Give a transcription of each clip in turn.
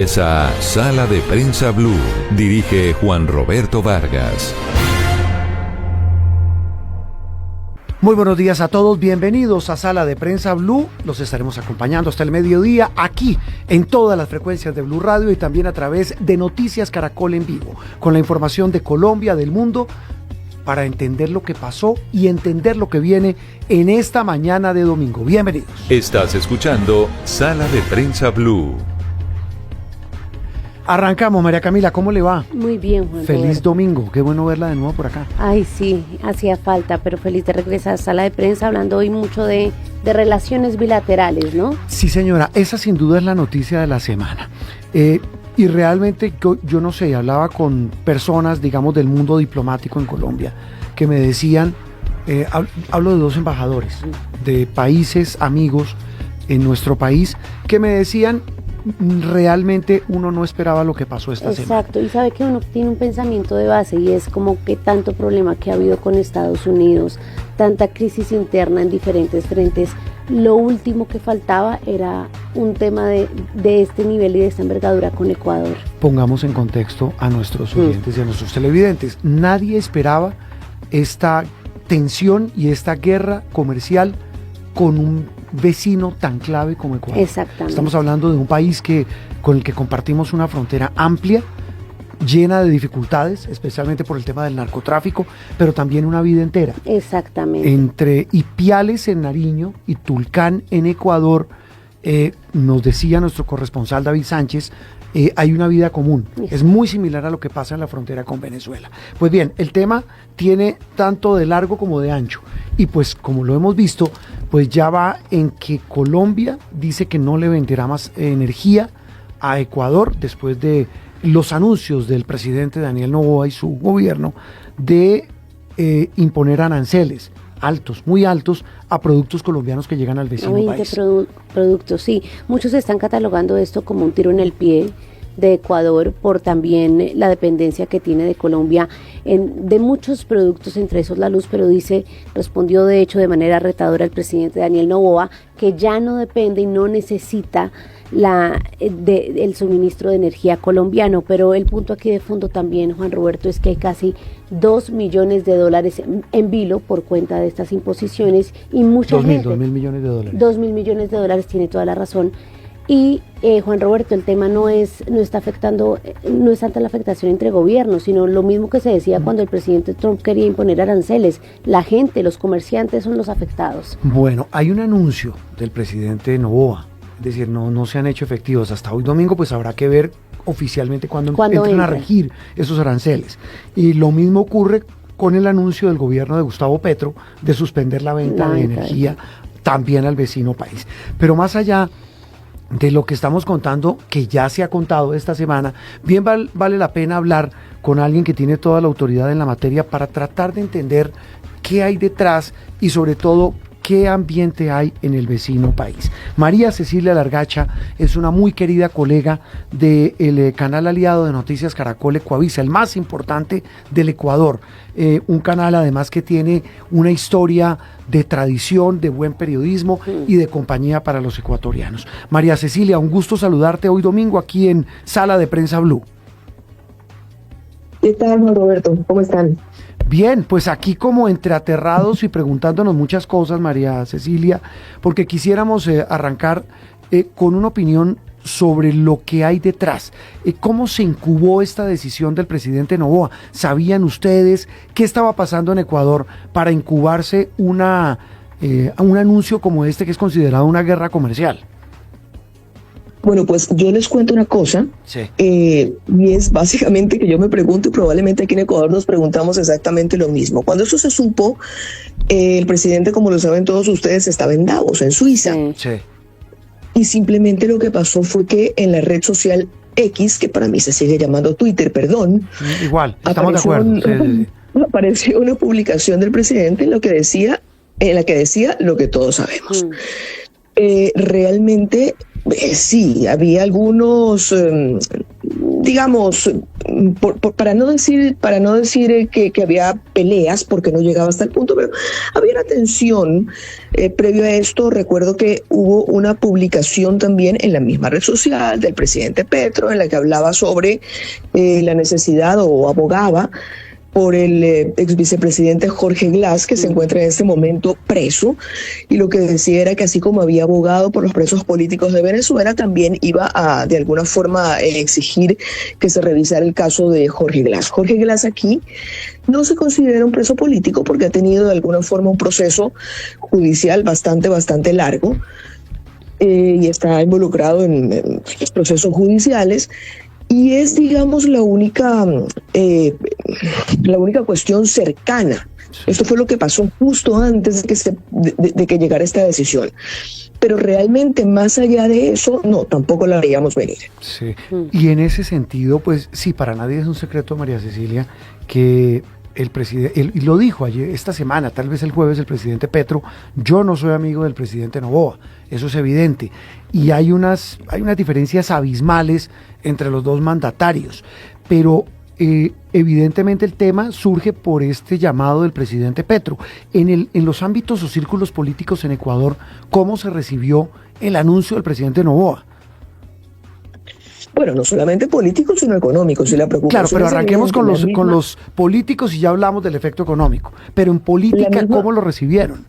Esa Sala de Prensa Blue, dirige Juan Roberto Vargas. Muy buenos días a todos, bienvenidos a Sala de Prensa Blue. Los estaremos acompañando hasta el mediodía aquí en todas las frecuencias de Blue Radio y también a través de Noticias Caracol en vivo, con la información de Colombia, del mundo, para entender lo que pasó y entender lo que viene en esta mañana de domingo. Bienvenidos. Estás escuchando Sala de Prensa Blue. Arrancamos, María Camila, ¿cómo le va? Muy bien, Juan. Feliz domingo, qué bueno verla de nuevo por acá. Ay, sí, hacía falta, pero feliz de regresar a Sala de Prensa, hablando hoy mucho de relaciones bilaterales, ¿no? Sí, señora, esa sin duda es la noticia de la semana. Y realmente, yo no sé, hablaba con personas, digamos, del mundo diplomático en Colombia, que me decían, hablo de dos embajadores de países amigos en nuestro país, que me decían, realmente uno no esperaba lo que pasó esta semana. Exacto, y sabe que uno tiene un pensamiento de base y es como que tanto problema que ha habido con Estados Unidos, tanta crisis interna en diferentes frentes, lo último que faltaba era un tema de este nivel y de esta envergadura con Ecuador. Pongamos en contexto a nuestros oyentes y a nuestros televidentes. Nadie esperaba esta tensión y esta guerra comercial con un vecino tan clave como Ecuador. Exactamente. Estamos hablando de un país con el que compartimos una frontera amplia, llena de dificultades, especialmente por el tema del narcotráfico, pero también una vida entera. Exactamente. Entre Ipiales en Nariño y Tulcán en Ecuador, nos decía nuestro corresponsal David Sánchez, hay una vida común. Es muy similar a lo que pasa en la frontera con Venezuela. Pues bien, el tema tiene tanto de largo como de ancho. Y pues como lo hemos visto, pues ya va en que Colombia dice que no le venderá más energía a Ecuador después de los anuncios del presidente Daniel Noboa y su gobierno de imponer aranceles altos, muy altos, a productos colombianos que llegan al vecino 20 país. Productos, sí. Muchos están catalogando esto como un tiro en el pie de Ecuador por también la dependencia que tiene de Colombia de muchos productos, entre esos la luz, pero respondió de hecho de manera retadora el presidente Daniel Noboa que ya no depende y no necesita el suministro de energía colombiano, pero el punto aquí de fondo también, Juan Roberto, es que hay casi $2 millones en vilo por cuenta de estas imposiciones y mucha gente. 2.000 millones de dólares. 2.000 millones de dólares, tiene toda la razón. Y Juan Roberto, el tema no es tanta la afectación entre gobiernos, sino lo mismo que se decía cuando el presidente Trump quería imponer aranceles. La gente, los comerciantes son los afectados. Bueno, hay un anuncio del presidente Noboa, es decir, no se han hecho efectivos hasta hoy domingo, pues habrá que ver oficialmente cuándo entran a regir esos aranceles. Y lo mismo ocurre con el anuncio del gobierno de Gustavo Petro de suspender la venta de energía también al vecino país. Pero más allá de lo que estamos contando, que ya se ha contado esta semana, bien vale la pena hablar con alguien que tiene toda la autoridad en la materia para tratar de entender qué hay detrás y sobre todo qué ambiente hay en el vecino país. María Cecilia Largacha es una muy querida colega del canal aliado de Noticias Caracol Ecuavisa, el más importante del Ecuador, un canal además que tiene una historia de tradición, de buen periodismo y de compañía para los ecuatorianos. María Cecilia, un gusto saludarte hoy domingo aquí en Sala de Prensa Blue. ¿Qué tal, Juan Roberto? ¿Cómo están? Bien, pues aquí como entre aterrados y preguntándonos muchas cosas, María Cecilia, porque quisiéramos arrancar con una opinión sobre lo que hay detrás. ¿Cómo se incubó esta decisión del presidente Noboa? ¿Sabían ustedes qué estaba pasando en Ecuador para incubarse un anuncio como este que es considerado una guerra comercial? Bueno, pues yo les cuento una cosa, sí. Y es básicamente que yo me pregunto, y probablemente aquí en Ecuador nos preguntamos exactamente lo mismo. Cuando eso se supo, el presidente, como lo saben todos ustedes, estaba en Davos, en Suiza. Sí. Y simplemente lo que pasó fue que en la red social X, que para mí se sigue llamando Twitter, perdón. Igual, estamos de acuerdo. Apareció una publicación del presidente en la que decía lo que todos sabemos. Realmente sí, había algunos, digamos, para no decir que había peleas, porque no llegaba hasta el punto, pero había una tensión previo a esto. Recuerdo que hubo una publicación también en la misma red social del presidente Petro, en la que hablaba sobre la necesidad, o abogaba por el ex vicepresidente Jorge Glass, que se encuentra en este momento preso, y lo que decía era que así como había abogado por los presos políticos de Venezuela, también iba a de alguna forma exigir que se revisara el caso de Jorge Glass. Jorge Glass aquí no se considera un preso político porque ha tenido de alguna forma un proceso judicial bastante largo, y está involucrado en los procesos judiciales. Y es, digamos, la única cuestión cercana. Esto fue lo que pasó justo antes de que llegara esta decisión. Pero realmente, más allá de eso, no, tampoco la veíamos venir. Sí. Y en ese sentido, pues sí, para nadie es un secreto, María Cecilia, que el presidente, y lo dijo ayer, esta semana, tal vez el jueves, el presidente Petro: yo no soy amigo del presidente Noboa, eso es evidente, y hay unas diferencias abismales entre los dos mandatarios, pero evidentemente el tema surge por este llamado del presidente Petro. En los ámbitos o círculos políticos en Ecuador, ¿cómo se recibió el anuncio del presidente Noboa? Bueno, no solamente políticos, sino económicos, y la preocupación. Claro, pero arranquemos con los políticos y ya hablamos del efecto económico. Pero en política, ¿cómo lo recibieron?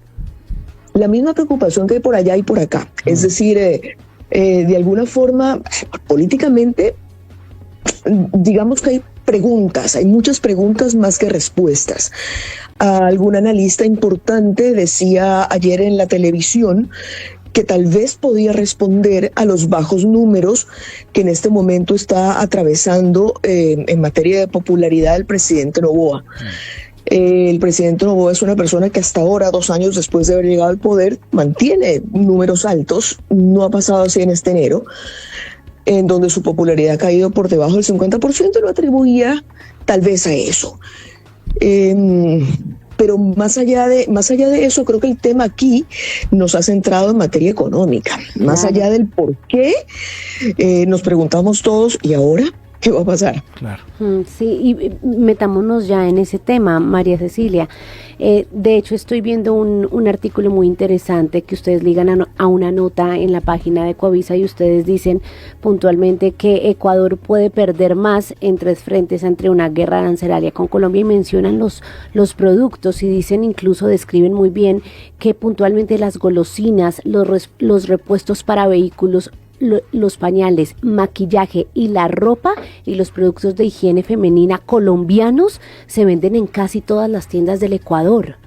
La misma preocupación que hay por allá y por acá. Es decir, de alguna forma, políticamente, digamos que hay preguntas, hay muchas preguntas más que respuestas. Algún analista importante decía ayer en la televisión que tal vez podía responder a los bajos números que en este momento está atravesando en materia de popularidad el presidente Noboa. El presidente Noboa es una persona que hasta ahora, 2 años después de haber llegado al poder, mantiene números altos. No ha pasado así en este enero, en donde su popularidad ha caído por debajo del 50%, y lo atribuía tal vez a eso. Pero más allá de eso, creo que el tema aquí nos ha centrado en materia económica. Más allá del por qué, nos preguntamos todos: ¿y ahora qué va a pasar? Claro. Sí, y metámonos ya en ese tema, María Cecilia. De hecho, estoy viendo un artículo muy interesante que ustedes ligan a una nota en la página de Coavisa, y ustedes dicen puntualmente que Ecuador puede perder más en 3 frentes ante una guerra arancelaria con Colombia, y mencionan los productos, y dicen, incluso describen muy bien que puntualmente las golosinas, los repuestos para vehículos, los pañales, maquillaje y la ropa y los productos de higiene femenina colombianos se venden en casi todas las tiendas del Ecuador.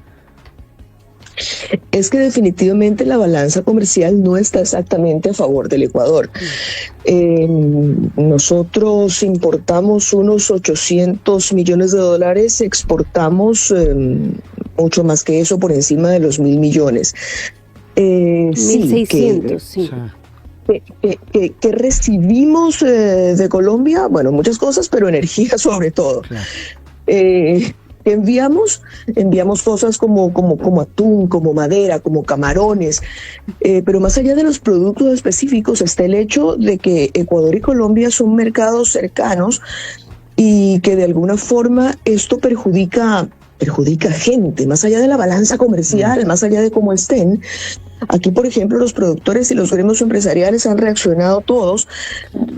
Es que definitivamente la balanza comercial no está exactamente a favor del Ecuador. Nosotros importamos unos $800 millones, exportamos mucho más que eso, por encima de los 1.000 millones. 1.600, sí. Que recibimos de Colombia, bueno, muchas cosas, pero energía sobre todo. Claro. Enviamos cosas como atún, como madera, como camarones, pero más allá de los productos específicos está el hecho de que Ecuador y Colombia son mercados cercanos, y que de alguna forma esto perjudica gente, más allá de la balanza comercial, más allá de cómo estén. Aquí, por ejemplo, los productores y los gremios empresariales han reaccionado todos,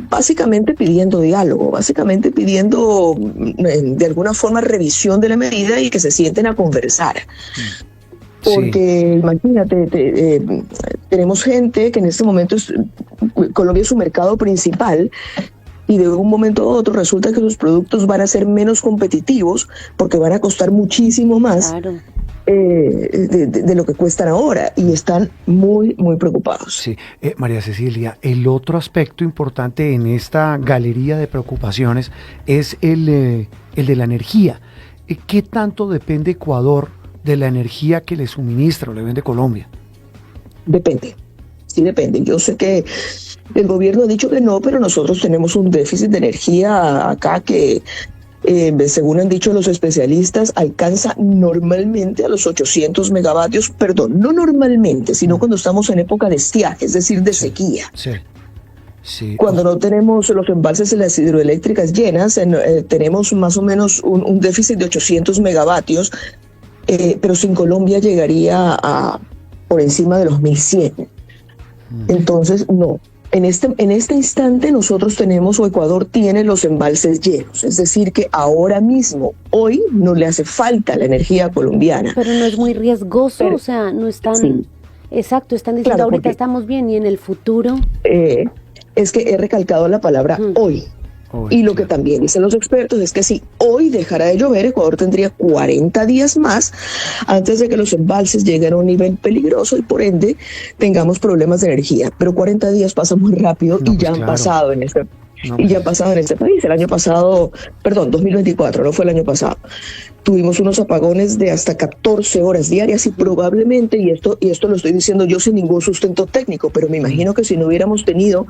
básicamente pidiendo diálogo, básicamente pidiendo de alguna forma revisión de la medida y que se sienten a conversar. Porque imagínate, tenemos gente que en este momento Colombia es su mercado principal, y de un momento a otro resulta que sus productos van a ser menos competitivos porque van a costar muchísimo más. Claro. De lo que cuestan ahora, y están muy preocupados. Sí, María Cecilia, el otro aspecto importante en esta galería de preocupaciones es el de la energía. ¿Qué tanto depende Ecuador de la energía que le suministra o le vende Colombia? Depende, sí depende. Yo sé que el gobierno ha dicho que no, pero nosotros tenemos un déficit de energía acá que, según han dicho los especialistas, alcanza normalmente a los 800 megavatios, perdón, no normalmente, sino cuando estamos en época de estiaje, es decir, de sequía. Sí. Cuando no tenemos los embalses de las hidroeléctricas llenas, tenemos más o menos un déficit de 800 megavatios, pero sin Colombia llegaría a por encima de los 1100. Entonces, no. En este instante nosotros tenemos, o Ecuador tiene los embalses llenos, es decir que ahora mismo, hoy, no le hace falta la energía colombiana. Pero no es muy riesgoso, o sea, no están... Sí. Exacto, están diciendo claro, ahorita estamos bien y en el futuro... Es que he recalcado la palabra hoy. Y lo que también dicen los expertos es que si hoy dejara de llover, Ecuador tendría 40 días más antes de que los embalses lleguen a un nivel peligroso y por ende tengamos problemas de energía. Pero 40 días pasan muy rápido y ya han pasado en este ya han pasado en este país. El año pasado, 2024, no fue el año pasado, tuvimos unos apagones de hasta 14 horas diarias y probablemente, y esto lo estoy diciendo yo sin ningún sustento técnico, pero me imagino que si no hubiéramos tenido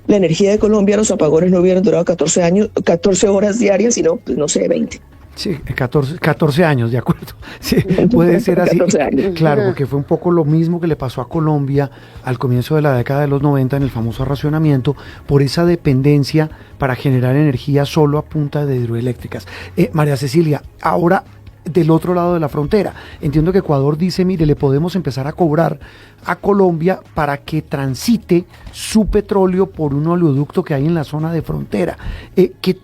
la energía de Colombia, los apagones no hubieran durado 14 horas diarias, sino, pues, no sé, 20. Sí, 14 años, de acuerdo. Sí, puede ser así. 14 años. Claro, porque fue un poco lo mismo que le pasó a Colombia al comienzo de la década de los 90 en el famoso racionamiento, por esa dependencia para generar energía solo a punta de hidroeléctricas. María Cecilia, ahora del otro lado de la frontera, entiendo que Ecuador dice, mire, le podemos empezar a cobrar a Colombia para que transite su petróleo por un oleoducto que hay en la zona de frontera. ¿Qué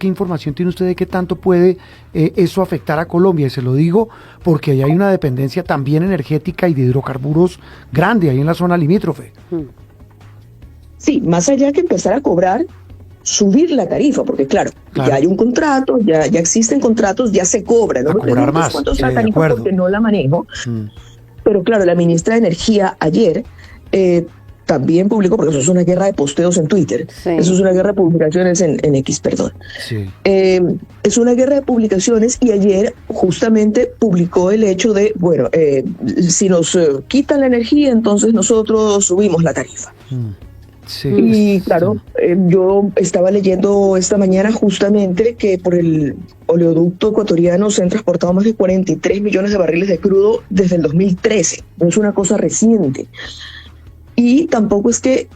información tiene usted de qué tanto puede eso afectar a Colombia? Y se lo digo porque ahí hay una dependencia también energética y de hidrocarburos grande ahí en la zona limítrofe. Sí, más allá que empezar a cobrar, subir la tarifa, porque claro, ya hay un contrato, ya existen contratos, ya se cobra. No a cobrar más, cuánto es la tarifa porque no la manejo. Pero claro, la ministra de Energía ayer también publicó, porque eso es una guerra de posteos en Twitter, eso es una guerra de publicaciones en X, perdón. Sí. Es una guerra de publicaciones y ayer justamente publicó el hecho de, bueno, si nos quitan la energía, entonces nosotros subimos la tarifa. Sí, y claro, yo estaba leyendo esta mañana justamente que por el oleoducto ecuatoriano se han transportado más de 43 millones de barriles de crudo desde el 2013. No es una cosa reciente. Y tampoco es que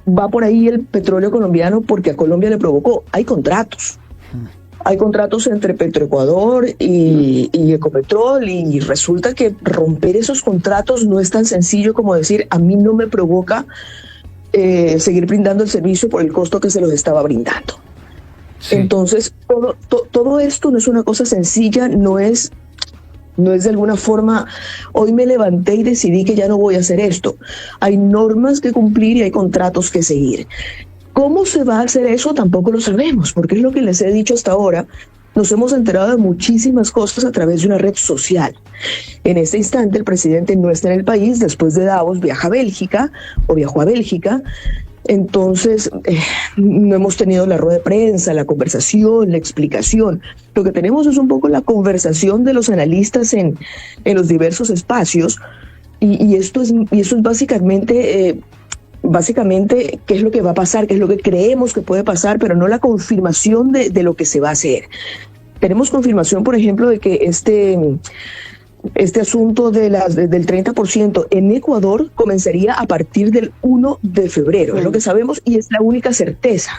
va por ahí el petróleo colombiano porque a Colombia le provocó. Hay contratos. Hay contratos entre Petroecuador y Ecopetrol y resulta que romper esos contratos no es tan sencillo como decir a mí no me provoca seguir brindando el servicio por el costo que se los estaba brindando. Sí. Entonces, todo esto no es una cosa sencilla, no es de alguna forma, hoy me levanté y decidí que ya no voy a hacer esto. Hay normas que cumplir y hay contratos que seguir. ¿Cómo se va a hacer eso? Tampoco lo sabemos, porque es lo que les he dicho hasta ahora. Nos hemos enterado de muchísimas cosas a través de una red social. En este instante el presidente no está en el país, después de Davos viajó a Bélgica. Entonces no hemos tenido la rueda de prensa, la conversación, la explicación. Lo que tenemos es un poco la conversación de los analistas en los diversos espacios y eso es básicamente qué es lo que va a pasar, qué es lo que creemos que puede pasar, pero no la confirmación de lo que se va a hacer. Tenemos confirmación, por ejemplo, de que este asunto del 30% en Ecuador comenzaría a partir del 1 de febrero, es lo que sabemos y es la única certeza.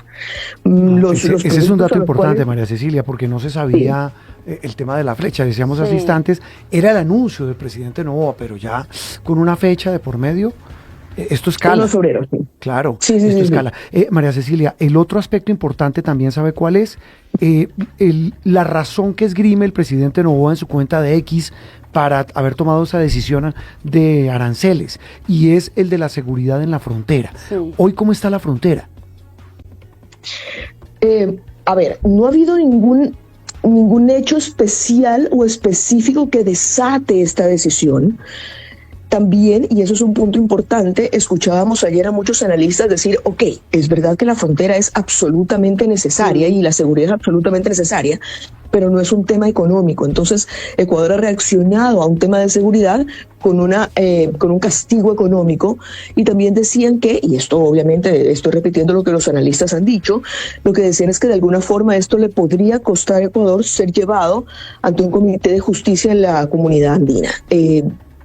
Ese es un dato importante, María Cecilia, porque no se sabía el tema de la fecha, decíamos hace instantes, era el anuncio del presidente Noboa, pero ya con una fecha de por medio. Esto escala. 1 de febrero, sí. Claro, esto escala. María Cecilia, el otro aspecto importante también sabe cuál es, la razón que esgrime el presidente Noboa en su cuenta de X para haber tomado esa decisión de aranceles, y es el de la seguridad en la frontera. Sí. Hoy, ¿cómo está la frontera? A ver, no ha habido ningún hecho especial o específico que desate esta decisión. También, y eso es un punto importante, escuchábamos ayer a muchos analistas decir, ok, es verdad que la frontera es absolutamente necesaria y la seguridad es absolutamente necesaria, pero no es un tema económico. Entonces, Ecuador ha reaccionado a un tema de seguridad con un castigo económico, y también decían que, y esto obviamente estoy repitiendo lo que los analistas han dicho, lo que decían es que de alguna forma esto le podría costar a Ecuador ser llevado ante un comité de justicia en la comunidad andina.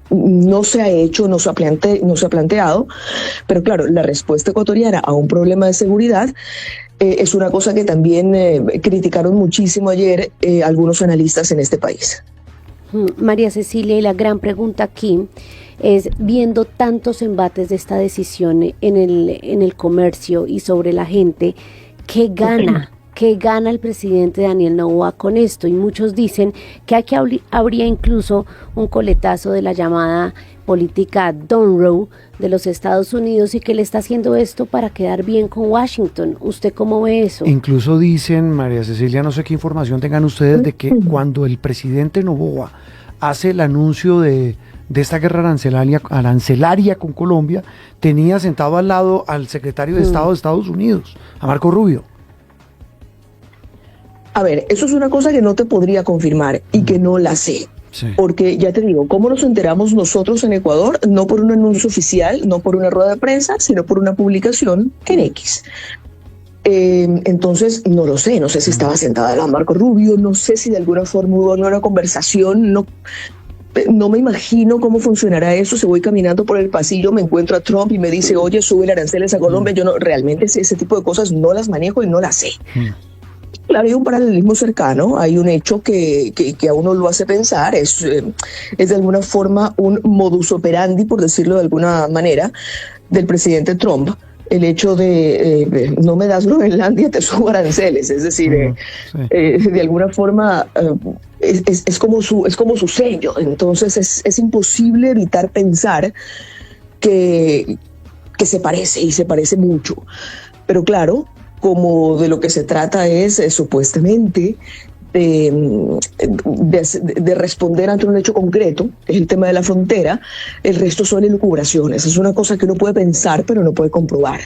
no se ha hecho, no se ha planteado, pero claro, la respuesta ecuatoriana a un problema de seguridad es una cosa que también criticaron muchísimo ayer algunos analistas en este país. María Cecilia, y la gran pregunta aquí es, viendo tantos embates de esta decisión en el comercio y sobre la gente, ¿qué gana? ¿Qué gana el presidente Daniel Noboa con esto? Y muchos dicen que aquí habría incluso un coletazo de la llamada política Monroe de los Estados Unidos y que le está haciendo esto para quedar bien con Washington. ¿Usted cómo ve eso? Incluso dicen, María Cecilia, no sé qué información tengan ustedes, de que cuando el presidente Noboa hace el anuncio de esta guerra arancelaria con Colombia, tenía sentado al lado al secretario de Estado de Estados Unidos, a Marco Rubio. A ver, eso es una cosa que no te podría confirmar y que no la sé. Sí. Porque ya te digo, ¿cómo nos enteramos nosotros en Ecuador? No por un anuncio oficial, no por una rueda de prensa, sino por una publicación en X. Entonces, no lo sé, no sé si estaba sentada la Marco Rubio, no sé si de alguna forma hubo una conversación, no me imagino cómo funcionará eso. Si voy caminando por el pasillo, me encuentro a Trump y me dice, oye, sube aranceles a Colombia. Yo no, realmente ese tipo de cosas no las manejo y no las sé. Claro, hay un paralelismo cercano, hay un hecho que a uno lo hace pensar, es de alguna forma un modus operandi, por decirlo de alguna manera, del presidente Trump, el hecho de no me das Groenlandia, te subo aranceles, es decir, de alguna forma es como su sello. Entonces es imposible evitar pensar que se parece, y se parece mucho, pero claro, como de lo que se trata es supuestamente de responder ante un hecho concreto, que es el tema de la frontera. El resto son elucubraciones, es una cosa que uno puede pensar pero no puede comprobar.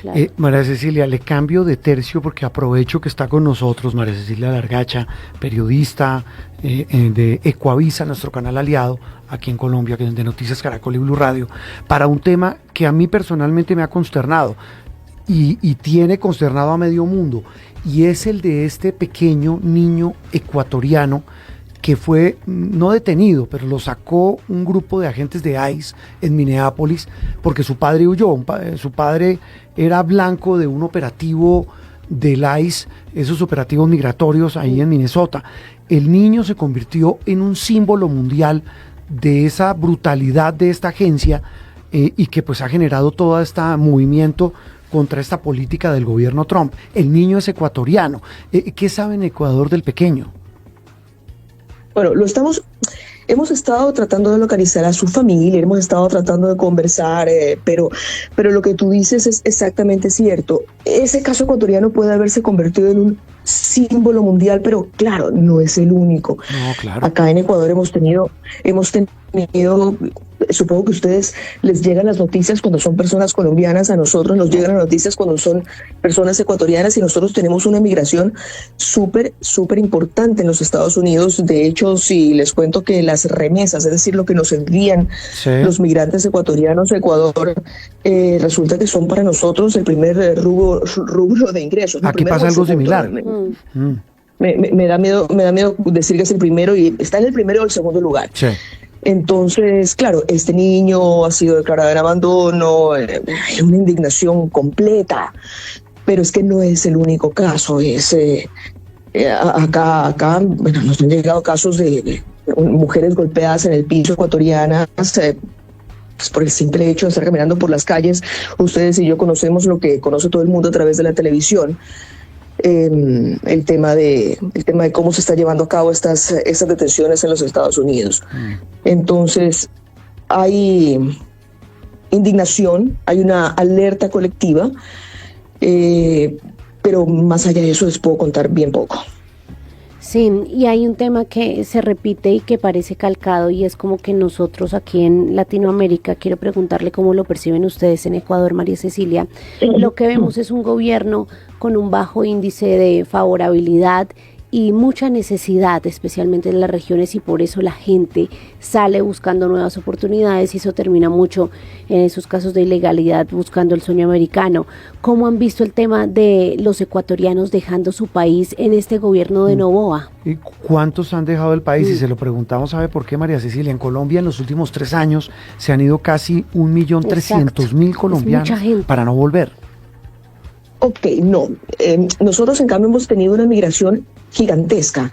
Claro. María Cecilia, le cambio de tercio porque aprovecho que está con nosotros María Cecilia Largacha, periodista de Ecuavisa, nuestro canal aliado aquí en Colombia, que es de Noticias Caracol y Blue Radio, para un tema que a mí personalmente me ha consternado. Y tiene consternado a medio mundo, y es el de este pequeño niño ecuatoriano que fue no detenido, pero lo sacó un grupo de agentes de ICE en Minneapolis porque su padre huyó. Su padre era blanco de un operativo del ICE, esos operativos migratorios ahí en Minnesota. El niño se convirtió en un símbolo mundial de esa brutalidad de esta agencia y que pues ha generado todo este movimiento contra esta política del gobierno Trump. El niño es ecuatoriano. ¿Qué sabe en Ecuador del pequeño? Bueno, hemos estado tratando de localizar a su familia, hemos estado tratando de conversar, pero lo que tú dices es exactamente cierto. Ese caso ecuatoriano puede haberse convertido en un símbolo mundial, pero claro, no es el único. No, claro. Acá en Ecuador hemos tenido, supongo que a ustedes les llegan las noticias cuando son personas colombianas, a nosotros nos llegan las noticias cuando son personas ecuatorianas, y nosotros tenemos una migración súper importante en los Estados Unidos. De hecho, si les cuento que las remesas, es decir, lo que nos envían los migrantes ecuatorianos a Ecuador, resulta que son para nosotros el primer rubro de ingresos. Aquí pasa algo similar. Me da miedo decir que es el primero, y está en el primero o el segundo lugar. Sí. Entonces, claro, este niño ha sido declarado en abandono, hay una indignación completa, pero es que no es el único caso. Acá bueno, nos han llegado casos de mujeres golpeadas en el piso ecuatorianas, pues por el simple hecho de estar caminando por las calles. Ustedes y yo conocemos lo que conoce todo el mundo a través de la televisión. El tema de cómo se está llevando a cabo estas detenciones en los Estados Unidos. Entonces, hay indignación, hay una alerta colectiva, pero más allá de eso les puedo contar bien poco. Sí, y hay un tema que se repite y que parece calcado, y es como que nosotros aquí en Latinoamérica, quiero preguntarle cómo lo perciben ustedes en Ecuador, María Cecilia, lo que vemos es un gobierno con un bajo índice de favorabilidad y mucha necesidad, especialmente en las regiones, y por eso la gente sale buscando nuevas oportunidades y eso termina mucho en esos casos de ilegalidad buscando el sueño americano. ¿Cómo han visto el tema de los ecuatorianos dejando su país en este gobierno de Noboa? ¿Y cuántos han dejado el país? Y se lo preguntamos, ¿sabe por qué, María Cecilia? En Colombia en los últimos 3 años se han ido casi 1.300.000 colombianos para no volver. Ok, no. Nosotros en cambio hemos tenido una migración gigantesca.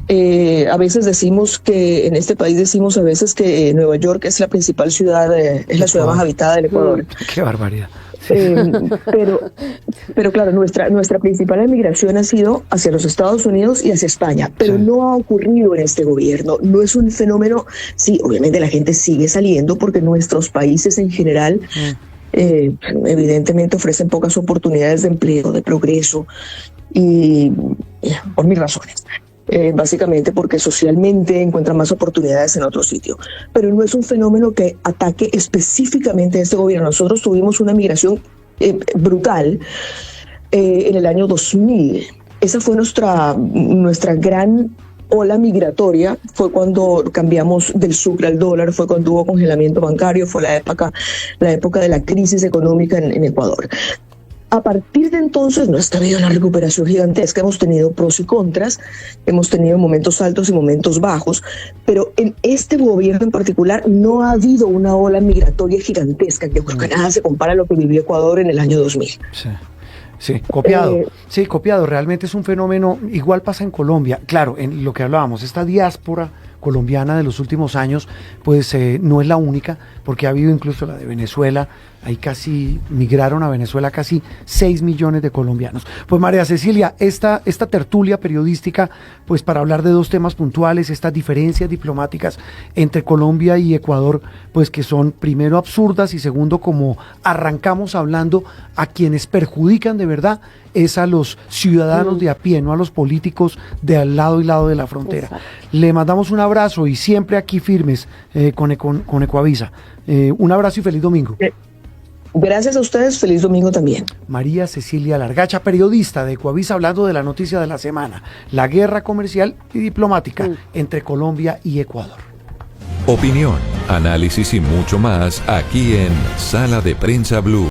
A veces decimos que, en este país decimos a veces que Nueva York es la principal ciudad, es la ciudad más habitada del Ecuador. Qué barbaridad. Pero claro, nuestra principal emigración ha sido hacia los Estados Unidos y hacia España, pero no ha ocurrido en este gobierno. No es un fenómeno, sí, obviamente la gente sigue saliendo porque nuestros países en general evidentemente ofrecen pocas oportunidades de empleo, de progreso, y por mil razones. Básicamente porque socialmente encuentran más oportunidades en otro sitio. Pero no es un fenómeno que ataque específicamente a este gobierno. Nosotros tuvimos una migración brutal en el año 2000. Esa fue nuestra gran ola migratoria, fue cuando cambiamos del sucre al dólar, fue cuando hubo congelamiento bancario, fue la época de la crisis económica en Ecuador. A partir de entonces no es que ha habido una recuperación gigantesca, hemos tenido pros y contras, hemos tenido momentos altos y momentos bajos, pero en este gobierno en particular no ha habido una ola migratoria gigantesca, que creo que nada se compara a lo que vivió Ecuador en el año 2000. Sí, copiado. Sí, copiado. Realmente es un fenómeno, igual pasa en Colombia. Claro, en lo que hablábamos, esta diáspora colombiana de los últimos años, pues no es la única, porque ha habido incluso la de Venezuela. Ahí casi migraron a Venezuela casi 6 millones de colombianos. Pues María Cecilia, esta tertulia periodística, pues para hablar de 2 temas puntuales, estas diferencias diplomáticas entre Colombia y Ecuador, pues que son primero absurdas y segundo, como arrancamos hablando, a quienes perjudican de verdad es a los ciudadanos de a pie, no a los políticos de al lado y lado de la frontera. Exacto. Le mandamos un abrazo y siempre aquí firmes con Ecuavisa. Un abrazo y feliz domingo. Gracias a ustedes, feliz domingo también. María Cecilia Largacha, periodista de Ecuavisa, hablando de la noticia de la semana, la guerra comercial y diplomática entre Colombia y Ecuador. Opinión, análisis y mucho más aquí en Sala de Prensa Blue.